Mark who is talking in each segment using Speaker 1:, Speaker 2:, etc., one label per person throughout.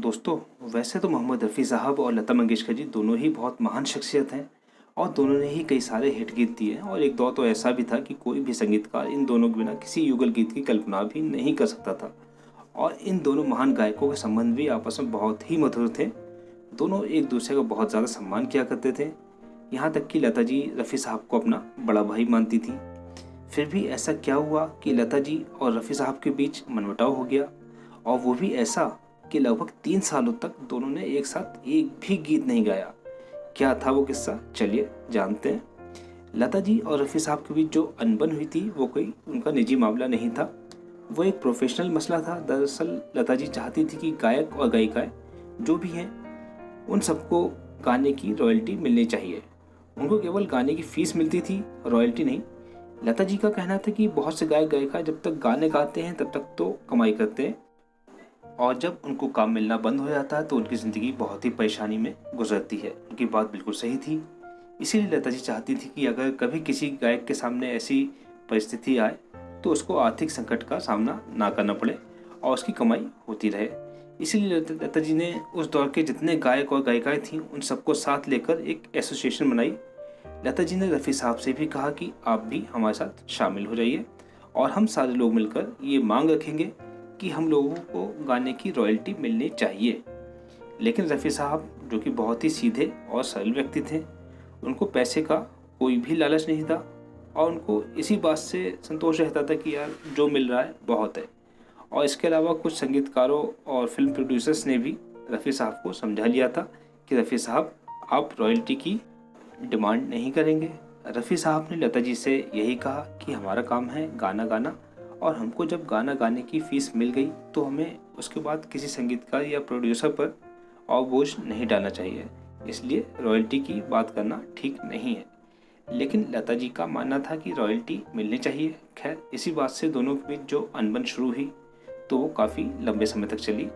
Speaker 1: दोस्तों, वैसे तो मोहम्मद रफ़ी साहब और लता मंगेशकर जी दोनों ही बहुत महान शख्सियत हैं और दोनों ने ही कई सारे हिट गीत दिए हैं। और एक दौर तो ऐसा भी था कि कोई भी संगीतकार इन दोनों के बिना किसी युगल गीत की कल्पना भी नहीं कर सकता था। और इन दोनों महान गायकों के संबंध भी आपस में बहुत ही मधुर थे। दोनों एक दूसरे का बहुत ज़्यादा सम्मान किया करते थे। यहाँ तक कि लता जी रफ़ी साहब को अपना बड़ा भाई मानती थी। फिर भी ऐसा क्या हुआ कि लता जी और रफ़ी साहब के बीच मनमुटाव हो गया, और वो भी ऐसा कि लगभग 3 सालों तक दोनों ने एक साथ एक भी गीत नहीं गाया। क्या था वो किस्सा, चलिए जानते हैं। लता जी और रफ़ी साहब के बीच जो अनबन हुई थी वो कोई उनका निजी मामला नहीं था, वो एक प्रोफेशनल मसला था। दरअसल लता जी चाहती थी कि गायक और गायिकाएं जो भी हैं उन सबको गाने की रॉयल्टी मिलनी चाहिए। उनको केवल गाने की फीस मिलती थी, रॉयल्टी नहीं। लता जी का कहना था कि बहुत से गायक गायिका जब तक गाने गाते हैं तब तक तो कमाई करते हैं, और जब उनको काम मिलना बंद हो जाता है तो उनकी ज़िंदगी बहुत ही परेशानी में गुजरती है। उनकी बात बिल्कुल सही थी। इसीलिए लता जी चाहती थी कि अगर कभी किसी गायक के सामने ऐसी परिस्थिति आए तो उसको आर्थिक संकट का सामना ना करना पड़े और उसकी कमाई होती रहे। इसीलिए लता जी ने उस दौर के जितने गायक और गायिकाएं थीं उन सबको साथ लेकर एक एसोसिएशन बनाई। लता जी ने रफ़ी साहब से भी कहा कि आप भी हमारे साथ शामिल हो जाइए और हम सारे लोग मिलकर ये मांग रखेंगे कि हम लोगों को गाने की रॉयल्टी मिलनी चाहिए। लेकिन रफ़ी साहब, जो कि बहुत ही सीधे और सरल व्यक्ति थे, उनको पैसे का कोई भी लालच नहीं था और उनको इसी बात से संतोष रहता था कि यार जो मिल रहा है बहुत है। और इसके अलावा कुछ संगीतकारों और फिल्म प्रोड्यूसर्स ने भी रफ़ी साहब को समझा लिया था कि रफ़ी साहब, आप रॉयल्टी की डिमांड नहीं करेंगे। रफ़ी साहब ने लता जी से यही कहा कि हमारा काम है गाना गाना, और हमको जब गाना गाने की फ़ीस मिल गई तो हमें उसके बाद किसी संगीतकार या प्रोड्यूसर पर और बोझ नहीं डालना चाहिए, इसलिए रॉयल्टी की बात करना ठीक नहीं है। लेकिन लता जी का मानना था कि रॉयल्टी मिलनी चाहिए। खैर, इसी बात से दोनों के बीच जो अनबन शुरू हुई तो वो काफ़ी लंबे समय तक चली।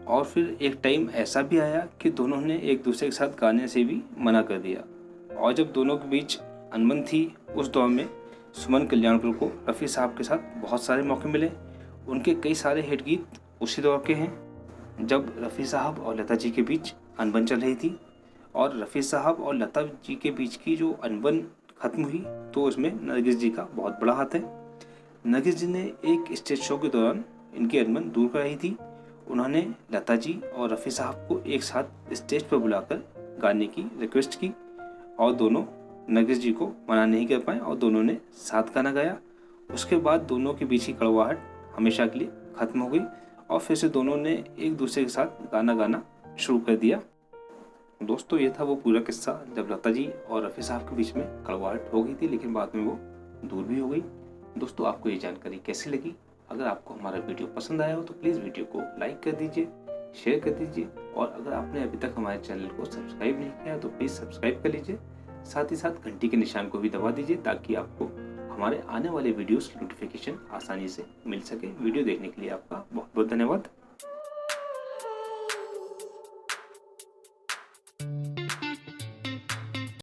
Speaker 1: और फिर एक टाइम ऐसा भी आया कि दोनों ने एक दूसरे के साथ गाने से भी मना कर दिया। और जब दोनों के बीच अनबन थी उस दौर में सुमन कल्याणपुर को रफ़ी साहब के साथ बहुत सारे मौके मिले। उनके कई सारे हिट गीत उसी दौर के हैं जब रफ़ी साहब और लता जी के बीच अनबन चल रही थी। और रफ़ी साहब और लता जी के बीच की जो अनबन ख़त्म हुई तो उसमें नरगिस जी का बहुत बड़ा हाथ है। नरगिस जी ने एक स्टेज शो के दौरान इनकी अनबन दूर कराई थी। उन्होंने लता जी और रफ़ी साहब को एक साथ स्टेज पर बुलाकर गाने की रिक्वेस्ट की और दोनों नरगिस जी को मना नहीं कर पाए और दोनों ने साथ गाना गाया। उसके बाद दोनों के बीच की कड़वाहट हमेशा के लिए ख़त्म हो गई और फिर से दोनों ने एक दूसरे के साथ गाना गाना शुरू कर दिया। दोस्तों, ये था वो पूरा किस्सा जब लता जी और रफ़ी साहब के बीच में कड़वाहट हो गई थी, लेकिन बाद में वो दूर भी हो गई। दोस्तों, आपको ये जानकारी कैसी लगी? अगर आपको हमारा वीडियो पसंद आया हो तो प्लीज़ वीडियो को लाइक कर दीजिए, शेयर कर दीजिए, और अगर आपने अभी तक हमारे चैनल को सब्सक्राइब नहीं किया तो प्लीज़ सब्सक्राइब कर लीजिए। साथ ही साथ घंटी के निशान को भी दबा दीजिए ताकि आपको हमारे आने वाले वीडियोस की नोटिफिकेशन आसानी से मिल सके। वीडियो देखने के लिए आपका बहुत बहुत धन्यवाद।